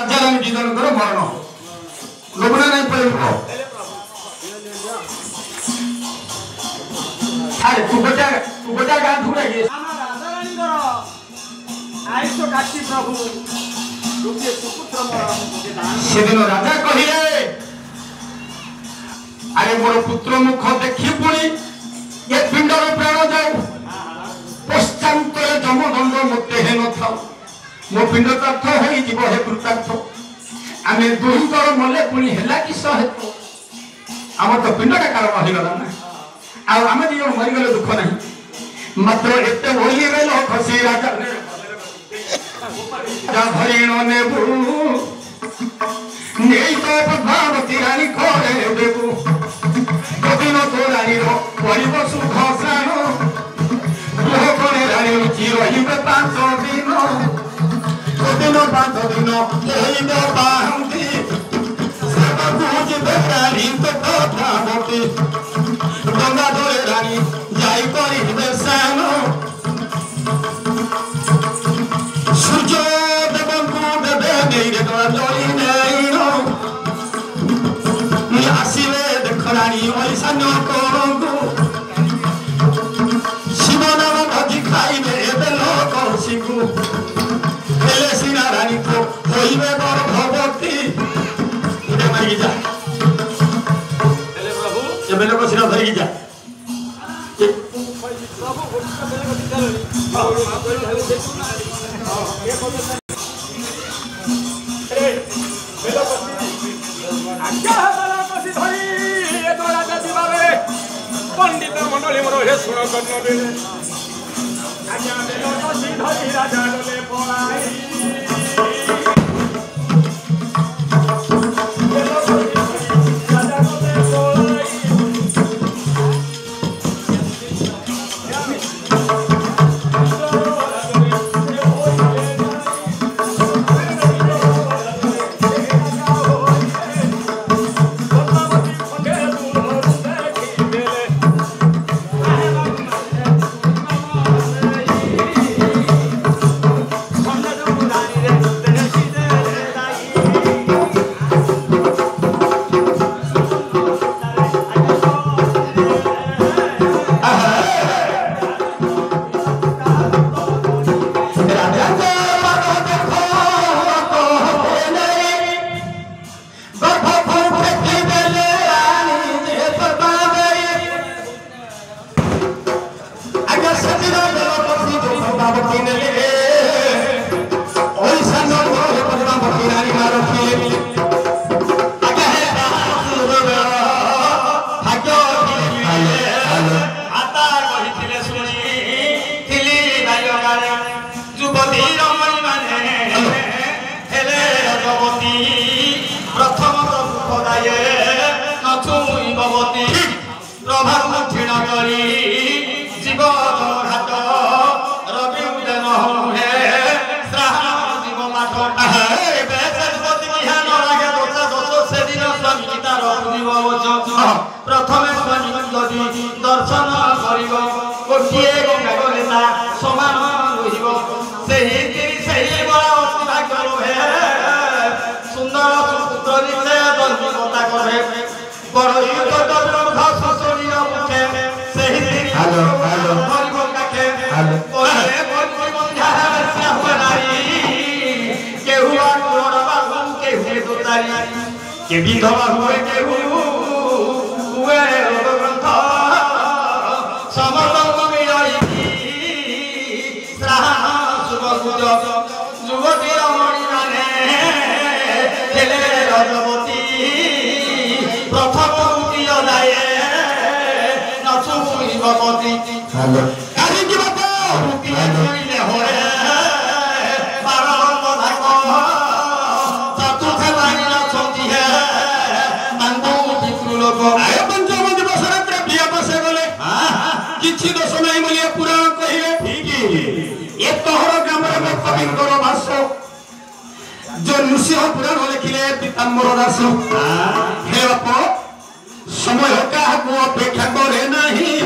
राजा रानी जीवन करो मरण लोबना नहीं पड़ेगा अरे तू बजा गान धुरा ये हमारा राजा रानी करो आयुष काटी प्रभु लोके सुपुत्र मोर सेदिन राजा कहिले अरे मोर पुत्र मुख देखि पुणी ये पिंडर प्राण जाऊ पश्चांतरे जमदंड मते हे न थाऊ मो पिंड तर्थ होई जीव हे कृतार्थ आमे दुहितर मले पुणी हेला कि सहेतु आम तो पिंड का कारण रहीगला ना आ आमे जी मरी गले दुख नहीं मात्र एते बोली रे लो खसी राजा जा भरीण नेबु नेई तो पद्मावती रानी खोरे देबु कदिन तो रानी रो परिब सुख साण लोकने रानी रुचि रहिबे 5 दिन कदिन 5 दिन रहिबे बाहुंती सब बुझ बेरानी तो कथा होती गंगा धरे रानी जाई करिबे साण सूर्य देवंकु देवे नहीं रे जली नहीं आसिले देख रानी ऐसा करंकु शिव नाम भजी खाइबे एबे लोक सिंगु हेले सिना रानी को होइबे गर्भवती उठे मारी जा हेले प्रभु एबे लोक सिना धरि जा प्रभु गोटा बेले को चलनी पंडित मंडली मोर हे सुन कर्ण बेले आज्ञा बेलो तो सिधरी राजा डले पलाई बेलो तो राजा डले पलाई प्रथमे दर्शन कर गोटे गंगा गलेता समान सुंदर सुपुत्र निश्चय दंडिकता करे बड़ के विधवा हुए के हुए ग्रंथ समर्पण मिलाई श्रावण शुभ युवती रमणी माने हेले रजवती प्रथम मुक्ति अदाये नचु भगवती काली की बात मुक्ति मिले होए किछि दोष नहीं बोलिए पुराण कहिले ठीक ए तोहर ग्राम में कविंकर भाष जो नृसिंह पुराण लिखिले पीताम्बर दास हे बाप समय काहाको अपेक्षा करे नहीं